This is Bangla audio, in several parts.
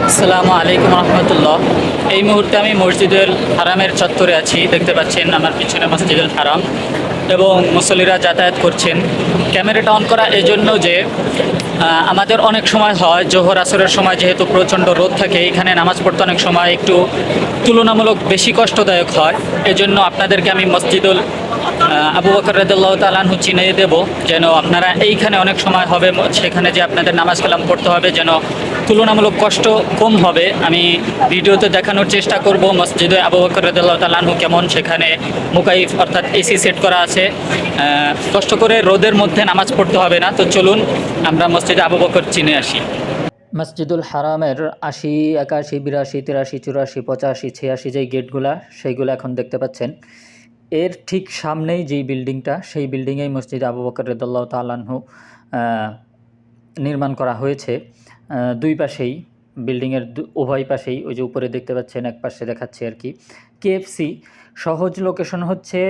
আসসালামু আলাইকুম রহমতুল্লাহ। এই মুহূর্তে আমি মসজিদুল হারামের চত্বরে আছি। দেখতে পাচ্ছেন আমার পিছনে মসজিদুল হারাম এবং মুসল্লিরা যাতায়াত করছেন। ক্যামেরাটা অন করা এজন্য যে আমাদের অনেক সময় হয় জোহর আসরের সময় যেহেতু প্রচণ্ড রোদ থাকে, এখানে নামাজ পড়তে অনেক সময় একটু তুলনামূলক বেশি কষ্টদায়ক হয়। এজন্য আপনাদেরকে আমি মসজিদুল আবু বকর রাদিয়াল্লাহু তাআলা আনহু চিনিয়ে দেব, যেন আপনারা এইখানে অনেক সময় হবে সেখানে যে আপনাদের নামাজ কালাম পড়তে হবে, যেন তুলনামূলক কষ্ট কম হবে। আমি ভিডিওতে দেখানোর চেষ্টা করব মসজিদে আবু বকর রাদিয়াল্লাহু তাআলা আনহু কেমন। সেখানে মুকাইফ অর্থাৎ এসি সেট করা আছে, কষ্ট করে রোদের মধ্যে নামাজ পড়তে হবে না। তো চলুন আমরা মসজিদে আবু বকর চিনে আসি। মসজিদুল হারামের ৮০, ৮১, ৮২, ৮৩, ৮৪, ৮৫, ৮৬ যেই গেটগুলা সেইগুলো এখন দেখতে পাচ্ছেন। এর ঠিক সামনেই যেই বিল্ডিংটা, সেই বিল্ডিংয়েই মসজিদ আবু বকর রাদিয়াল্লাহু তাআলা আনহু নির্মাণ করা হয়েছে। দুই পাশেই বিল্ডিংয়ের উভয় পাশেই, ওই যে উপরে দেখতে পাচ্ছেন, এক পাশে দেখাচ্ছে আর কি কেএফসি। সহজ লোকেশন হচ্ছে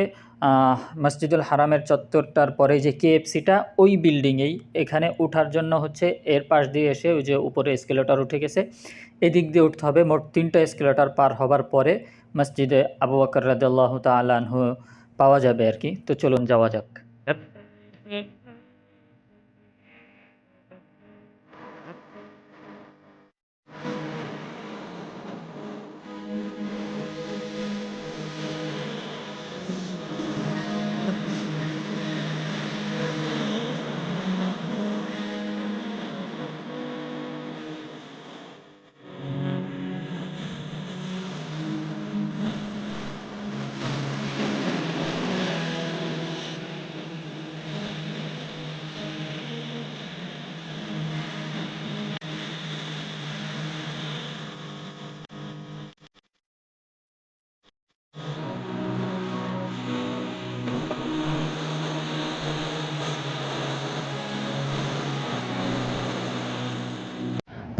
মসজিদুল হারামের চত্বরটার পরে যে কেএফসিটা, ওই বিল্ডিংয়েই। এখানে ওঠার জন্য হচ্ছে এর পাশ দিয়ে এসে ওই যে উপরে এসকেলেটর উঠে গেছে, এদিক দিয়ে উঠতে হবে। মোট 3টা এসকেলেটর পার হবার পরে মসজিদে আবু বকর রাদিয়াল্লাহু তাআলা আনহু পাওয়া যাবে আর কি। তো চলুন যাওয়া যাক।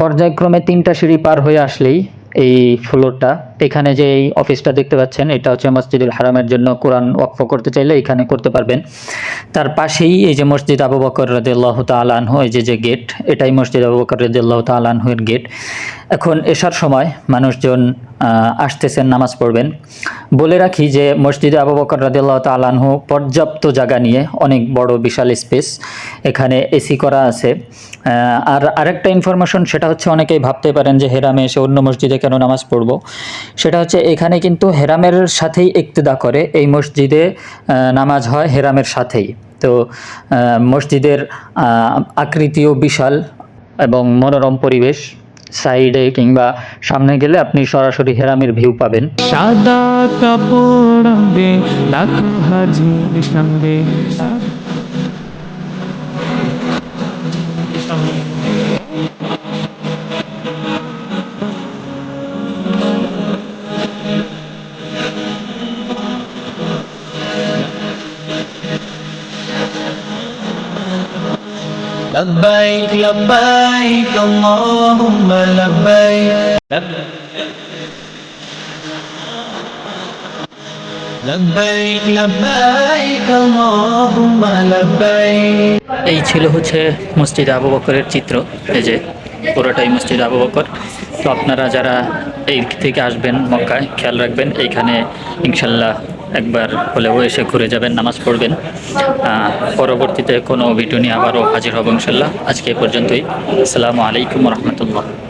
পর্যায়ক্রমে 3টা সিঁড়ি পার হয়ে আসলেই এই ফ্লোরটা, এখানে যে এই অফিসটা দেখতে পাচ্ছেন, এটা হচ্ছে মসজিদুল হারামের জন্য কোরআন ওয়াকফ করতে চাইলে এখানে করতে পারবেন। তার পাশেই এই যে মসজিদ আবু বকর রাদিয়াল্লাহু তাআলা আনহু, এই যে গেট, এটাই মসজিদ আবু বকর রাদিয়াল্লাহু তাআলা আনহুর গেট। এখন এশার সময় মানুষজন আসতেছেন, নামাজ পড়বেন। বলে রাখি যে মসজিদে আবু বকর রাদিয়াল্লাহু তাআলা আনহু পর্যাপ্ত জায়গা নিয়ে, অনেক বড় বিশাল স্পেস, এখানে এসি করা আছে। আর আরেকটা ইনফরমেশন, সেটা হচ্ছে অনেকেই ভাবতে পারেন যে হেরামে এসে অন্য মসজিদে কেন নামাজ পড়ব। সেটা হচ্ছে এখানে কিন্তু হেরামের সাথেই ইক্তেদা করে, এই মসজিদে নামাজ হয় হেরামের সাথেই। তো মসজিদের আকৃতিও বিশাল এবং মনোরম পরিবেশ। সাইডে কিংবা সামনে গেলে আপনি সরাসরি হেরামের ভিউ পাবেন। সাদা কাপড় লাখো হাজির সঙ্গে لبيك لبيك اللهم لبيك لبيك لبيك اللهم لبيك। এই ছিল হচ্ছে মসজিদ আবু বকরের চিত্র। এই যে পুরোটাই মসজিদ আবু বকর। তো আপনারা যারা এই থেকে আসবেন মক্কায়, খেয়াল রাখবেন এইখানে ইনশাল্লাহ একবার হলেও এসে ঘুরে যাবেন, নামাজ পড়বেন। পরবর্তীতে কোনো ভিডিও নিয়ে আবারও হাজির হব ইনশাল্লাহ। আজকে এ পর্যন্তই। আসসালামু আলাইকুম রহমতুল্লাহ।